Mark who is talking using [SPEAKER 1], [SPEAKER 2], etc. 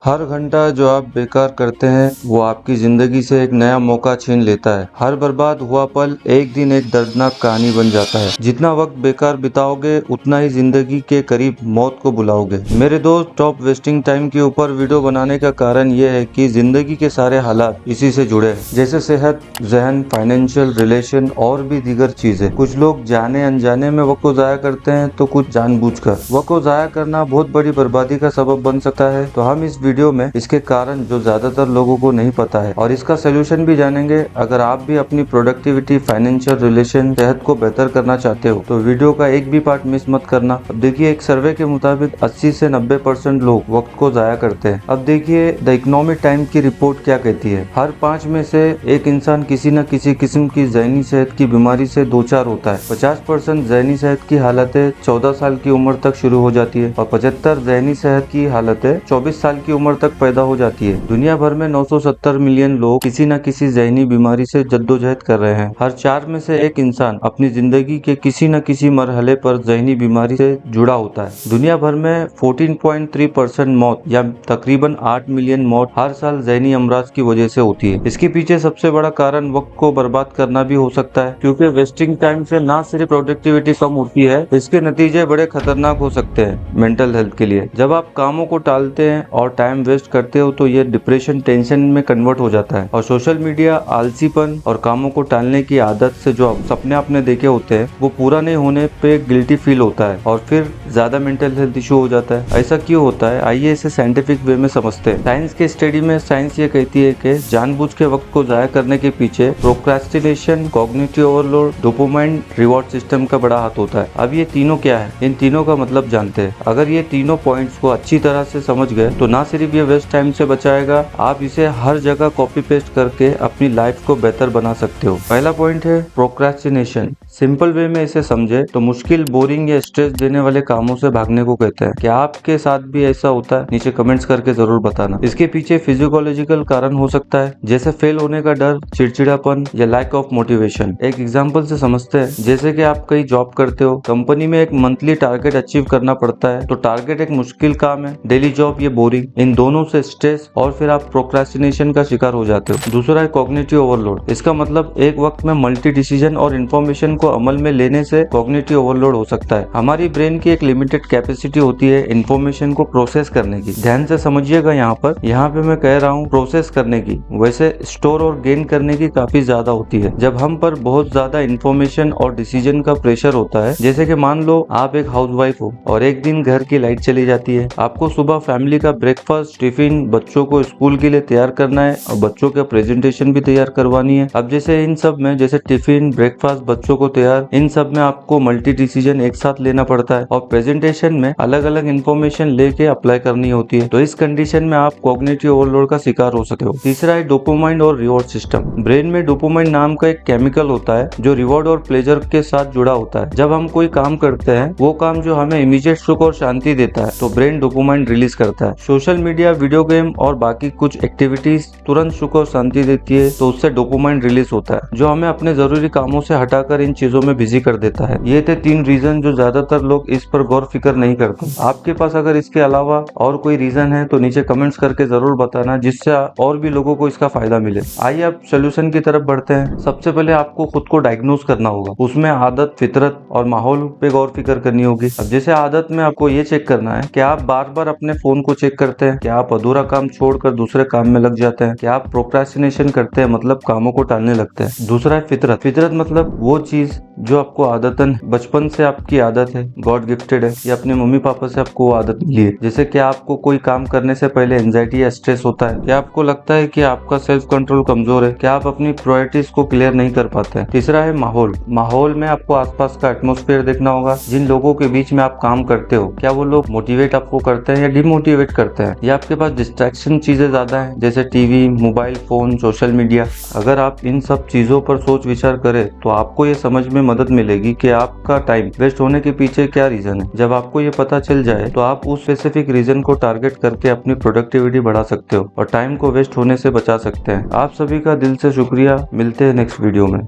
[SPEAKER 1] हर घंटा जो आप बेकार करते हैं वो आपकी जिंदगी से एक नया मौका छीन लेता है। हर बर्बाद हुआ पल एक दिन एक दर्दनाक कहानी बन जाता है। जितना वक्त बेकार बिताओगे उतना ही जिंदगी के करीब मौत को बुलाओगे। मेरे दोस्त, स्टॉप वेस्टिंग टाइम के ऊपर वीडियो बनाने का कारण ये है कि जिंदगी के सारे हालात इसी से जुड़े हैं, जैसे सेहत, जहन, फाइनेंशियल, रिलेशन और भी दीगर चीजें। कुछ लोग जाने अनजाने में वक्त को जाया करते हैं तो कुछ जानबूझकर। वक्त को जाया करना बहुत बड़ी बर्बादी का सबब बन सकता है। तो हम इस वीडियो में इसके कारण जो ज्यादातर लोगों को नहीं पता है और इसका सोल्यूशन भी जानेंगे। अगर आप भी अपनी प्रोडक्टिविटी, फाइनेंशियल, रिलेशन, सेहत को बेहतर करना चाहते हो तो वीडियो का एक भी पार्ट मिस मत करना। अब देखिए, एक सर्वे के मुताबिक 80 से 90% लोग वक्त को जाया करते हैं। अब देखिए द इकोनॉमिक टाइम की रिपोर्ट क्या कहती है। हर 5 में से एक इंसान किसी न किसी किस्म की ज़हनी सेहत की बीमारी से दो चार होता है। 50% ज़हनी सेहत की हालतें 14 साल की उम्र तक शुरू हो जाती है और 75 ज़हनी सेहत की हालतें 24 साल की उम्र तक पैदा हो जाती है। दुनिया भर में 970 मिलियन लोग किसी न किसी जहनी बीमारी से जद्दोजहद कर रहे हैं। हर 4 में से एक इंसान अपनी जिंदगी के किसी न किसी मरहले पर जहनी बीमारी से जुड़ा होता है। दुनिया भर में 14.3% मौत या तकरीबन 8 मिलियन मौत हर साल जहनी अमराज की वजह से होती है। इसके पीछे सबसे बड़ा कारण वक्त को बर्बाद करना भी हो सकता है, क्योंकि वेस्टिंग टाइम से न सिर्फ प्रोडक्टिविटी कम होती है, इसके नतीजे बड़े खतरनाक हो सकते हैं मेंटल हेल्थ के लिए। जब आप कामों को टालते हैं और टाइम वेस्ट करते हो तो ये डिप्रेशन, टेंशन में कन्वर्ट हो जाता है। और सोशल मीडिया, आलसीपन और कामों को टालने की आदत से जो सपने आपने देखे होते हैं वो पूरा नहीं होने पे गिल्टी फील होता है और फिर ज्यादा मेंटल हेल्थ इशू हो जाता है। ऐसा क्यों होता है, आइए इसे साइंटिफिक वे में समझते हैं। साइंस के स्टडी में साइंस ये कहती है कि जानबूझ के वक्त को जाया करने के पीछे procrastination, cognitive overload, dopamine, reward system का बड़ा हाथ होता है। अब ये तीनों क्या है, इन तीनों का मतलब जानते हैं। अगर ये तीनों पॉइंट्स को अच्छी तरह से समझ गए तो ना सिर्फ ये वेस्ट टाइम से बचाएगा, आप इसे हर जगह कॉपी पेस्ट करके अपनी लाइफ को बेहतर बना सकते हो। पहला पॉइंट है प्रोक्रेस्टिनेशन। सिंपल वे में इसे समझे तो मुश्किल, बोरिंग या स्ट्रेस देने वाले कामों से भागने को कहते हैं। क्या आपके साथ भी ऐसा होता है? नीचे कमेंट्स करके जरूर बताना। इसके पीछे फिजियोलॉजिकल कारण हो सकता है, जैसे फेल होने का डर, चिड़चिड़ापन या लैक ऑफ मोटिवेशन। एक एग्जांपल से समझते हैं। जैसे कि आप कहीं जॉब करते हो, कंपनी में एक मंथली टारगेट अचीव करना पड़ता है, तो टारगेट एक मुश्किल काम है, डेली जॉब ये बोरिंग। इन दोनों से स्ट्रेस और फिर आप प्रोक्रेस्टिनेशन का शिकार हो जाते हो। दूसरा है कॉग्निटिव ओवरलोड। इसका मतलब एक वक्त में मल्टी डिसीजन और इन्फॉर्मेशन को अमल में लेने से कॉग्निटिव ओवरलोड हो सकता है। हमारी ब्रेन की एक लिमिटेड कैपेसिटी होती है इन्फॉर्मेशन को प्रोसेस करने की। ध्यान से समझिएगा, यहाँ पे मैं कह रहा हूँ प्रोसेस करने की, वैसे स्टोर और गेन करने की काफी ज्यादा होती है। जब हम पर बहुत ज्यादा इन्फॉर्मेशन और डिसीजन का प्रेशर होता है, जैसे कि मान लो आप एक हाउसवाइफ हो और एक दिन घर की लाइट चली जाती है, आपको सुबह फैमिली का ब्रेकफास्ट, टिफिन, बच्चों को स्कूल के लिए तैयार करना है और बच्चों का प्रेजेंटेशन भी तैयार करवानी है। अब जैसे इन सब में, जैसे टिफिन, ब्रेकफास्ट, बच्चों को तैयार, इन सब में आपको मल्टी डिसीजन एक साथ लेना पड़ता है और प्रेजेंटेशन में अलग अलग इन्फॉर्मेशन लेके अप्लाई करनी होती है। तो इस कंडीशन में आप कॉग्निटिव ओवरलोड का शिकार हो सकते हो। तीसरा है डोपामाइन और रिवॉर्ड सिस्टम। ब्रेन में डोपामाइन नाम का एक केमिकल होता है जो रिवॉर्ड और प्लेजर के साथ जुड़ा होता है। जब हम कोई काम करते हैं, वो काम जो हमें इमीडिएट सुख और शांति देता है, तो ब्रेन डोपामाइन रिलीज करता है। सोशल मीडिया, वीडियो गेम और बाकी कुछ एक्टिविटीज तुरंत सुख और शांति देती है, तो उससे डोपामाइन रिलीज होता है जो हमें अपने जरूरी कामों से हटाकर इन चीजों में बिजी कर देता है। ये थे 3 रीजन जो ज्यादातर लोग इस पर गौर फिक्र नहीं करते। आपके पास अगर इसके अलावा और कोई रीजन है तो नीचे कमेंट्स करके जरूर बताना, जिससे और भी लोगों को इसका फायदा मिले। आइए अब सोल्यूशन की तरफ बढ़ते हैं। सबसे पहले आपको खुद को डायग्नोज करना होगा। उसमें आदत, फितरत और माहौल पे गौर फिक्र करनी होगी। अब जैसे आदत में आपको ये चेक करना है कि आप बार बार अपने फोन को चेक करते हैं, क्या आप अधूरा काम छोड़कर दूसरे काम में लग जाते हैं, क्या आप प्रोक्रेस्टिनेशन करते हैं, मतलब कामों को टालने लगते हैं। दूसरा है फितरत। फितरत मतलब वो चीज जो आपको आदतन बचपन से आपकी आदत है, गॉड गिफ्टेड है, या अपने मम्मी पापा से आपको वो आदत मिली है। जैसे कि आपको कोई काम करने से पहले एंजाइटी या स्ट्रेस होता है, क्या आपको लगता है कि आपका सेल्फ कंट्रोल कमजोर है, क्या आप अपनी प्रायोरिटीज को क्लियर नहीं कर पाते हैं। तीसरा है माहौल। माहौल में आपको आसपास का एटमॉस्फेयर देखना होगा। जिन लोगों के बीच में आप काम करते हो, क्या वो लोग मोटिवेट आपको करते हैं या डिमोटिवेट करते हैं, या आपके पास डिस्ट्रैक्शन चीजें ज्यादा है, जैसे TV, mobile phone, social media. अगर आप इन सब चीजों पर सोच विचार करें तो आपको ये समझ में मदद मिलेगी कि आपका टाइम वेस्ट होने के पीछे क्या रीजन है। जब आपको ये पता चल जाए तो आप उस स्पेसिफिक रीजन को टारगेट करके अपनी प्रोडक्टिविटी बढ़ा सकते हो और टाइम को वेस्ट होने से बचा सकते हैं। आप सभी का दिल से शुक्रिया। मिलते हैं नेक्स्ट वीडियो में।